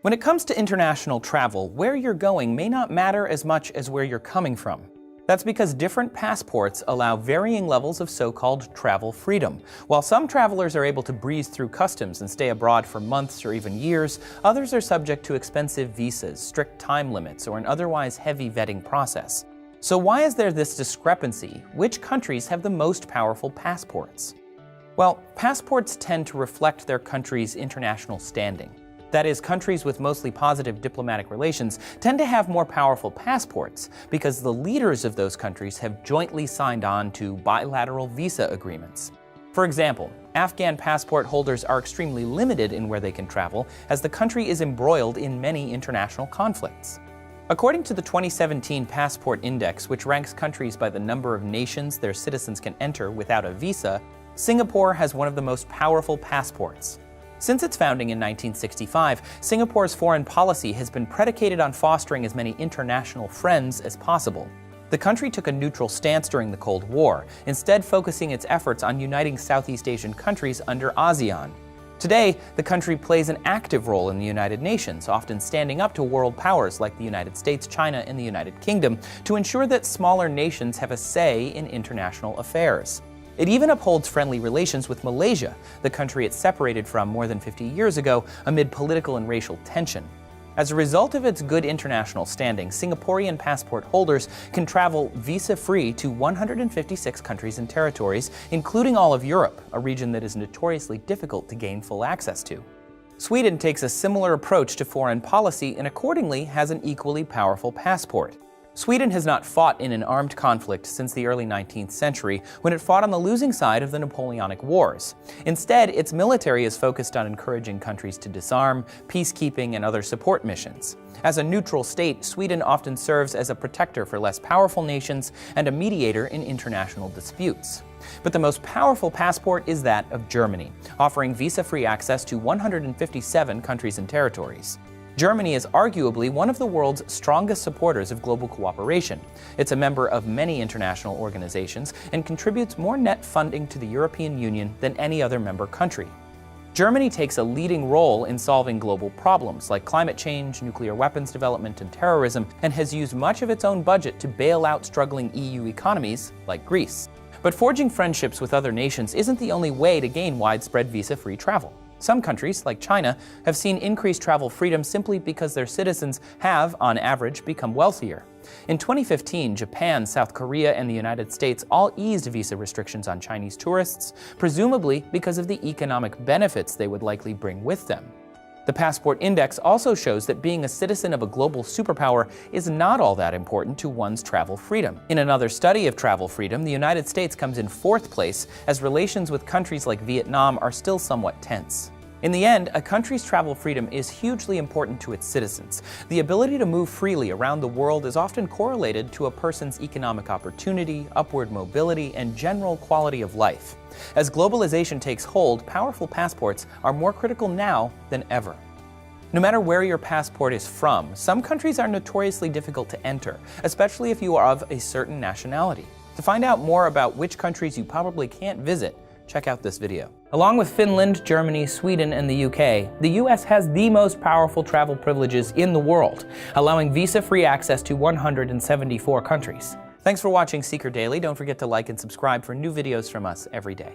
When it comes to international travel, where you're going may not matter as much as where you're coming from. That's because different passports allow varying levels of so-called travel freedom. While some travelers are able to breeze through customs and stay abroad for months or even years, others are subject to expensive visas, strict time limits, or an otherwise heavy vetting process. So why is there this discrepancy? Which countries have the most powerful passports? Well, passports tend to reflect their country's international standing. That is, countries with mostly positive diplomatic relations tend to have more powerful passports because the leaders of those countries have jointly signed on to bilateral visa agreements. For example, Afghan passport holders are extremely limited in where they can travel as the country is embroiled in many international conflicts. According to the 2017 Passport Index, which ranks countries by the number of nations their citizens can enter without a visa, Singapore has one of the most powerful passports. Since its founding in 1965, Singapore's foreign policy has been predicated on fostering as many international friends as possible. The country took a neutral stance during the Cold War, instead focusing its efforts on uniting Southeast Asian countries under ASEAN. Today, the country plays an active role in the United Nations, often standing up to world powers like the United States, China, and the United Kingdom to ensure that smaller nations have a say in international affairs. It even upholds friendly relations with Malaysia, the country it separated from more than 50 years ago amid political and racial tension. As a result of its good international standing, Singaporean passport holders can travel visa-free to 156 countries and territories, including all of Europe, a region that is notoriously difficult to gain full access to. Sweden takes a similar approach to foreign policy and accordingly has an equally powerful passport. Sweden has not fought in an armed conflict since the early 19th century, when it fought on the losing side of the Napoleonic Wars. Instead, its military is focused on encouraging countries to disarm, peacekeeping, and other support missions. As a neutral state, Sweden often serves as a protector for less powerful nations and a mediator in international disputes. But the most powerful passport is that of Germany, offering visa-free access to 157 countries and territories. Germany is arguably one of the world's strongest supporters of global cooperation. It's a member of many international organizations and contributes more net funding to the European Union than any other member country. Germany takes a leading role in solving global problems like climate change, nuclear weapons development, and terrorism, and has used much of its own budget to bail out struggling EU economies like Greece. But forging friendships with other nations isn't the only way to gain widespread visa-free travel. Some countries, like China, have seen increased travel freedom simply because their citizens have, on average, become wealthier. In 2015, Japan, South Korea, and the United States all eased visa restrictions on Chinese tourists, presumably because of the economic benefits they would likely bring with them. The Passport Index also shows that being a citizen of a global superpower is not all that important to one's travel freedom. In another study of travel freedom, the United States comes in 4th place as relations with countries like Vietnam are still somewhat tense. In the end, a country's travel freedom is hugely important to its citizens. The ability to move freely around the world is often correlated to a person's economic opportunity, upward mobility, and general quality of life. As globalization takes hold, powerful passports are more critical now than ever. No matter where your passport is from, some countries are notoriously difficult to enter, especially if you are of a certain nationality. To find out more about which countries you probably can't visit, check out this video. Along with Finland, Germany, Sweden, and the UK, the US has the most powerful travel privileges in the world, allowing visa-free access to 174 countries. Thanks for watching Seeker Daily. Don't forget to like and subscribe for new videos from us every day.